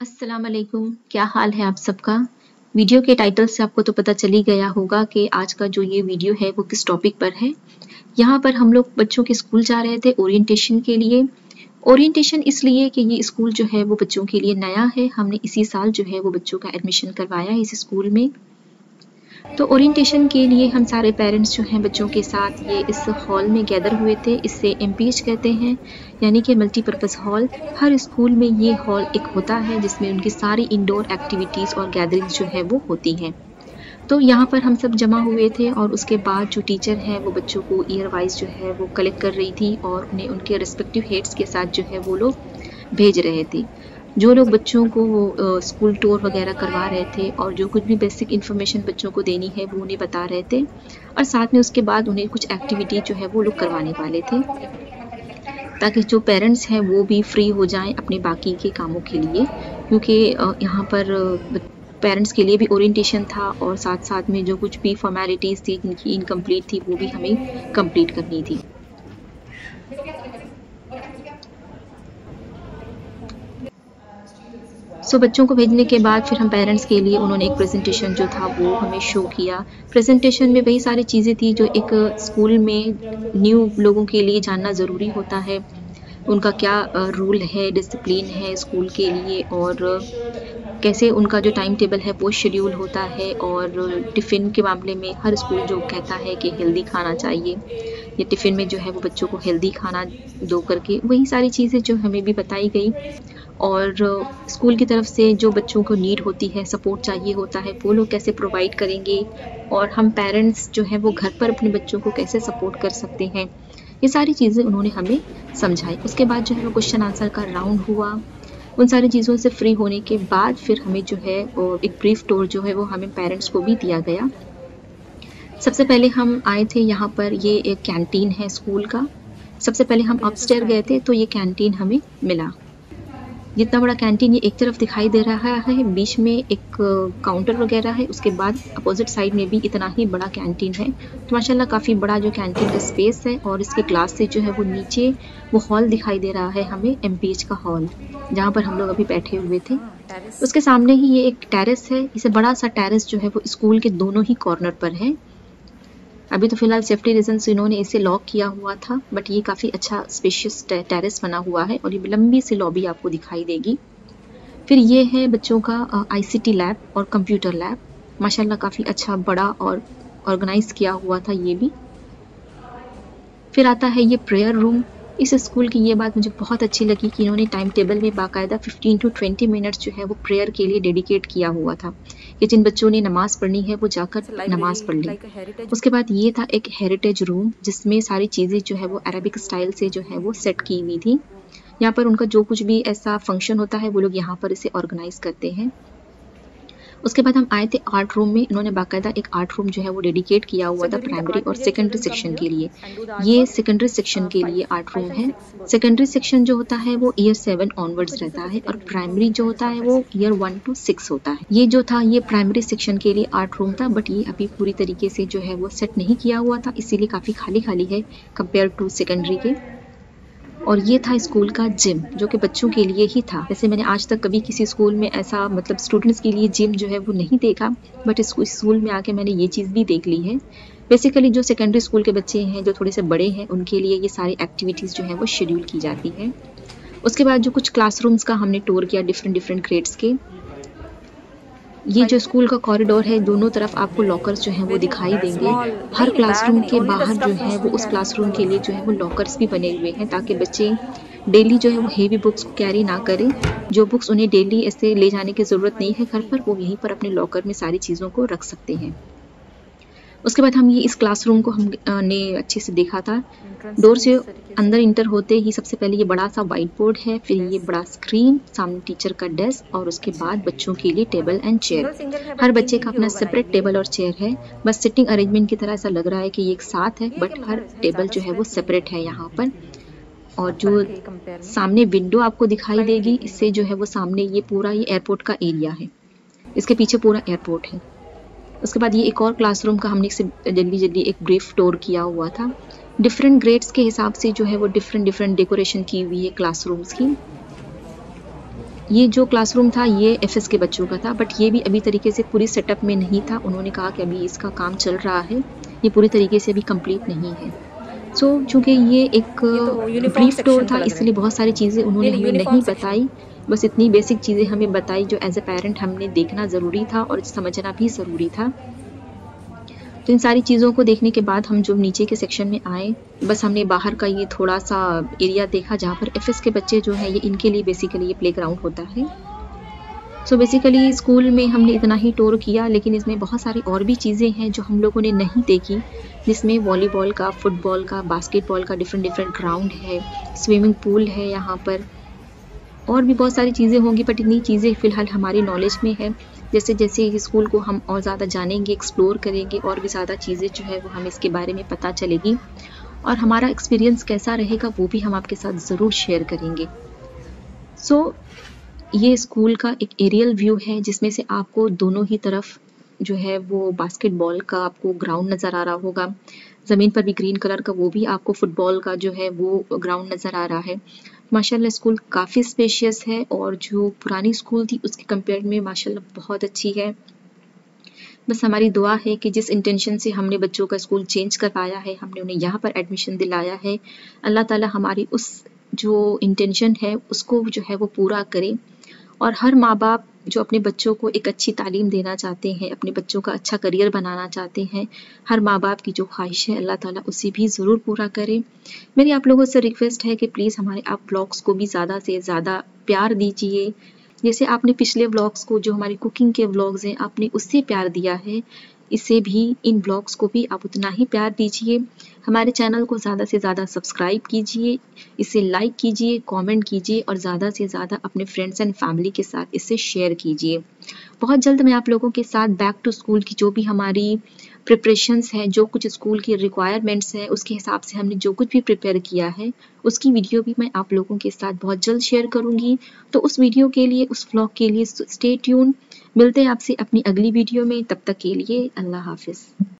अस्सलाम वालेकुम, क्या हाल है आप सबका। वीडियो के टाइटल से आपको तो पता चल ही गया होगा कि आज का जो ये वीडियो है वो किस टॉपिक पर है। यहाँ पर हम लोग बच्चों के स्कूल जा रहे थे ओरिएंटेशन के लिए। ओरिएंटेशन इसलिए कि ये स्कूल जो है वो बच्चों के लिए नया है। हमने इसी साल जो है वो बच्चों का एडमिशन करवाया है इस स्कूल में। तो ओरिएंटेशन के लिए हम सारे पेरेंट्स जो हैं बच्चों के साथ ये इस हॉल में गैदर हुए थे। इसे एमपीएच कहते हैं, यानी कि मल्टीपर्पज़ हॉल। हर स्कूल में ये हॉल एक होता है जिसमें उनकी सारी इंडोर एक्टिविटीज़ और गैदरिंग्स जो है वो होती हैं। तो यहाँ पर हम सब जमा हुए थे और उसके बाद जो टीचर है वो बच्चों को ईयर वाइज जो है वो कलेक्ट कर रही थी और उन्हें उनके रिस्पेक्टिव हेड्स के साथ जो है वो लोग भेज रहे थे। जो लोग बच्चों को स्कूल टूर वगैरह करवा रहे थे और जो कुछ भी बेसिक इन्फॉर्मेशन बच्चों को देनी है वो उन्हें बता रहे थे, और साथ में उसके बाद उन्हें कुछ एक्टिविटी जो है वो लोग करवाने वाले थे, ताकि जो पेरेंट्स हैं वो भी फ्री हो जाएं अपने बाकी के कामों के लिए। क्योंकि यहाँ पर पेरेंट्स के लिए भी ओरिएंटेशन था और साथ साथ में जो कुछ भी फॉर्मेलिटीज़ थी जिनकी इनकम्प्लीट थी वो भी हमें कंप्लीट करनी थी। सो बच्चों को भेजने के बाद फिर हम पेरेंट्स के लिए उन्होंने एक प्रेजेंटेशन जो था वो हमें शो किया। प्रेजेंटेशन में वही सारी चीज़ें थी जो एक स्कूल में न्यू लोगों के लिए जानना ज़रूरी होता है। उनका क्या रूल है, डिसिप्लिन है स्कूल के लिए, और कैसे उनका जो टाइम टेबल है वो शेड्यूल होता है। और टिफ़िन के मामले में हर स्कूल जो कहता है कि हेल्दी खाना चाहिए, या टिफ़िन में जो है वो बच्चों को हेल्दी खाना दो करके, वही सारी चीज़ें जो हमें भी बताई गई। और स्कूल की तरफ से जो बच्चों को नीड होती है, सपोर्ट चाहिए होता है, वो लोग कैसे प्रोवाइड करेंगे, और हम पेरेंट्स जो हैं वो घर पर अपने बच्चों को कैसे सपोर्ट कर सकते हैं, ये सारी चीज़ें उन्होंने हमें समझाई। उसके बाद जो है वो क्वेश्चन आंसर का राउंड हुआ। उन सारी चीज़ों से फ्री होने के बाद फिर हमें जो है एक ब्रीफ टूर जो है वो हमें पेरेंट्स को भी दिया गया। सबसे पहले हम आए थे यहाँ पर, ये एक कैंटीन है स्कूल का। सबसे पहले हम अपस्टेयर गए थे तो ये कैंटीन हमें मिला। जितना बड़ा कैंटीन ये एक तरफ दिखाई दे रहा है, बीच में एक काउंटर वगैरह है, उसके बाद अपोजिट साइड में भी इतना ही बड़ा कैंटीन है। तो माशाल्लाह काफ़ी बड़ा जो कैंटीन का स्पेस है, और इसके ग्लास से जो है वो नीचे वो हॉल दिखाई दे रहा है हमें, एमपीएच का हॉल, जहाँ पर हम लोग अभी बैठे हुए थे। उसके सामने ही ये एक टेरेस है। इसे बड़ा सा टेरेस जो है वो स्कूल के दोनों ही कॉर्नर पर है। अभी तो फिलहाल सेफ्टी रीजन से इन्होंने इसे लॉक किया हुआ था, बट ये काफ़ी अच्छा स्पेशियस टेरेस बना हुआ है, और ये लंबी सी लॉबी आपको दिखाई देगी। फिर ये है बच्चों का आईसीटी लैब और कंप्यूटर लैब। माशाल्लाह काफ़ी अच्छा बड़ा और ऑर्गेनाइज किया हुआ था ये भी। फिर आता है ये प्रेयर रूम। इस स्कूल की ये बात मुझे बहुत अच्छी लगी कि इन्होंने टाइम टेबल में बाकायदा 15 to 20 मिनट्स जो है वो प्रेयर के लिए डेडिकेट किया हुआ था, कि जिन बच्चों ने नमाज़ पढ़नी है वो जाकर नमाज़ पढ़ लें। उसके बाद ये था एक हेरिटेज रूम, जिसमें सारी चीज़ें जो है वो अरबिक स्टाइल से जो है वो सेट की हुई थी। यहाँ पर उनका जो कुछ भी ऐसा फंक्शन होता है वो लोग यहाँ पर इसे ऑर्गेनाइज करते हैं। उसके बाद हम आए थे आर्ट रूम में। इन्होंने बाकायदा एक आर्ट रूम जो है वो डेडिकेट किया हुआ था प्राइमरी और सेकेंडरी सेक्शन के लिए। ये सेकेंडरी सेक्शन के लिए आर्ट रूम है। सेकेंडरी सेक्शन जो होता है वो ईयर 7 ऑनवर्ड्स रहता है, और प्राइमरी जो होता है वो ईयर 1 to 6 होता है। ये जो था ये प्राइमरी सेक्शन के लिए आर्ट रूम था, बट ये अभी पूरी तरीके से जो है वो सेट नहीं किया हुआ था, इसीलिए काफ़ी खाली खाली है कंपेयर टू सेकेंडरी के। और ये था स्कूल का जिम, जो कि बच्चों के लिए ही था। वैसे मैंने आज तक कभी किसी स्कूल में ऐसा मतलब स्टूडेंट्स के लिए जिम जो है वो नहीं देखा, बट इस स्कूल में आके मैंने ये चीज़ भी देख ली है। बेसिकली जो सेकेंडरी स्कूल के बच्चे हैं, जो थोड़े से बड़े हैं, उनके लिए ये सारी एक्टिविटीज़ जो है वो शेड्यूल की जाती है। उसके बाद जो कुछ क्लासरूम्स का हमने टूर किया डिफरेंट ग्रेड्स के। ये जो स्कूल का कॉरिडोर है, दोनों तरफ आपको लॉकर्स जो हैं वो दिखाई देंगे। हर क्लासरूम के बाहर जो है वो उस क्लासरूम के लिए जो है वो लॉकर्स भी बने हुए हैं, ताकि बच्चे डेली जो है वो हेवी बुक्स को कैरी ना करें। जो बुक्स उन्हें डेली ऐसे ले जाने की ज़रूरत नहीं है घर पर, वो यहीं पर अपने लॉकर में सारी चीज़ों को रख सकते हैं। उसके बाद हम ये इस क्लासरूम को हमने अच्छे से देखा था। डोर से अंदर इंटर होते ही सबसे पहले ये बड़ा सा वाइट बोर्ड है, फिर ये बड़ा स्क्रीन, सामने टीचर का डेस्क, और उसके बाद बच्चों के लिए टेबल एंड चेयर। हर बच्चे का अपना सेपरेट टेबल और चेयर है। बस सिटिंग अरेंजमेंट की तरह ऐसा लग रहा है कि ये एक साथ है, बट हर टेबल जो है वो सेपरेट है यहाँ पर। और जो सामने विंडो आपको दिखाई देगी, इससे जो है वो सामने ये पूरा ये एयरपोर्ट का एरिया है, इसके पीछे पूरा एयरपोर्ट है। उसके बाद ये एक और क्लासरूम का हमने जल्दी एक ब्रीफ टूर किया हुआ था। डिफरेंट ग्रेड्स के हिसाब से जो है वो डिफरेंट डेकोरेशन की हुई है क्लासरूम्स की। ये जो क्लासरूम था ये एफएस के बच्चों का था, बट ये भी अभी तरीके से पूरी सेटअप में नहीं था। उन्होंने कहा कि अभी इसका काम चल रहा है, ये पूरी तरीके से अभी कंप्लीट नहीं है। चूँकि ये एक ये तो यूनिफॉर्म ब्रीफ टूर सेक्शन का था, लग रहा इसलिए है। बहुत सारी चीज़ें उन्होंने नहीं, हमें यूनिफॉर्म नहीं सेक्शन। बताई। बस इतनी बेसिक चीज़ें हमें बताई जो एज़ अ पेरेंट हमने देखना ज़रूरी था और समझना भी ज़रूरी था। तो इन सारी चीज़ों को देखने के बाद हम जब नीचे के सेक्शन में आए, बस हमने बाहर का ये थोड़ा-सा एरिया देखा जहाँ पर एफएस के बच्चे जो हैं, ये इनके लिए बेसिकली ये प्लेग्राउंड होता है। बेसिकली स्कूल में हमने इतना ही टूर किया, लेकिन इसमें बहुत सारी और भी चीज़ें हैं जो हम लोगों ने नहीं देखी, जिसमें वॉलीबॉल का, फुटबॉल का, बास्केटबॉल का डिफरेंट डिफरेंट ग्राउंड है, स्विमिंग पूल है यहाँ पर, और भी बहुत सारी चीज़ें होंगी, बट इतनी चीज़ें फ़िलहाल हमारी नॉलेज में है। जैसे-जैसे इस स्कूल को हम और ज़्यादा जानेंगे, एक्सप्लोर करेंगे, और भी ज़्यादा चीज़ें जो है वो हमें इसके बारे में पता चलेगी, और हमारा एक्सपीरियंस कैसा रहेगा वो भी हम आपके साथ ज़रूर शेयर करेंगे। ये स्कूल का एक एरियल व्यू है, जिसमें से आपको दोनों ही तरफ जो है वो बास्केटबॉल का आपको ग्राउंड नज़र आ रहा होगा। ज़मीन पर भी ग्रीन कलर का वो भी आपको फुटबॉल का जो है वो ग्राउंड नज़र आ रहा है। माशाल्लाह स्कूल काफ़ी स्पेशियस है, और जो पुरानी स्कूल थी उसके कंपेयर में माशाल्लाह बहुत अच्छी है। बस हमारी दुआ है कि जिस इंटेंशन से हमने बच्चों का स्कूल चेंज करवाया है, हमने उन्हें यहाँ पर एडमिशन दिलाया है, अल्लाह ताला हमारी उस जो इंटेंशन है उसको जो है वो पूरा करे। और हर माँ-बाप जो अपने बच्चों को एक अच्छी तालीम देना चाहते हैं, अपने बच्चों का अच्छा करियर बनाना चाहते हैं, हर माँ-बाप की जो ख्वाहिश है अल्लाह ताला उसे भी ज़रूर पूरा करे। मेरी आप लोगों से रिक्वेस्ट है कि प्लीज़ हमारे आप व्लॉग्स को भी ज़्यादा से ज़्यादा प्यार दीजिए। जैसे आपने पिछले व्लॉग्स को, जो हमारी कुकिंग के व्लॉग्स हैं, आपने उससे प्यार दिया है, इससे भी इन व्लॉग्स को भी आप उतना ही प्यार दीजिए। हमारे चैनल को ज़्यादा से ज़्यादा सब्सक्राइब कीजिए, इसे लाइक कीजिए, कमेंट कीजिए, और ज़्यादा से ज़्यादा अपने फ्रेंड्स एंड फैमिली के साथ इसे शेयर कीजिए। बहुत जल्द मैं आप लोगों के साथ बैक टू स्कूल की जो भी हमारी प्रिपरेशंस हैं, जो कुछ स्कूल की रिक्वायरमेंट्स हैं, उसके हिसाब से हमने जो कुछ भी प्रिपेयर किया है, उसकी वीडियो भी मैं आप लोगों के साथ बहुत जल्द शेयर करूँगी। तो उस वीडियो के लिए, उस व्लॉग के लिए स्टे ट्यून। मिलते हैं आपसे अपनी अगली वीडियो में, तब तक के लिए अल्लाह हाफ़िज़।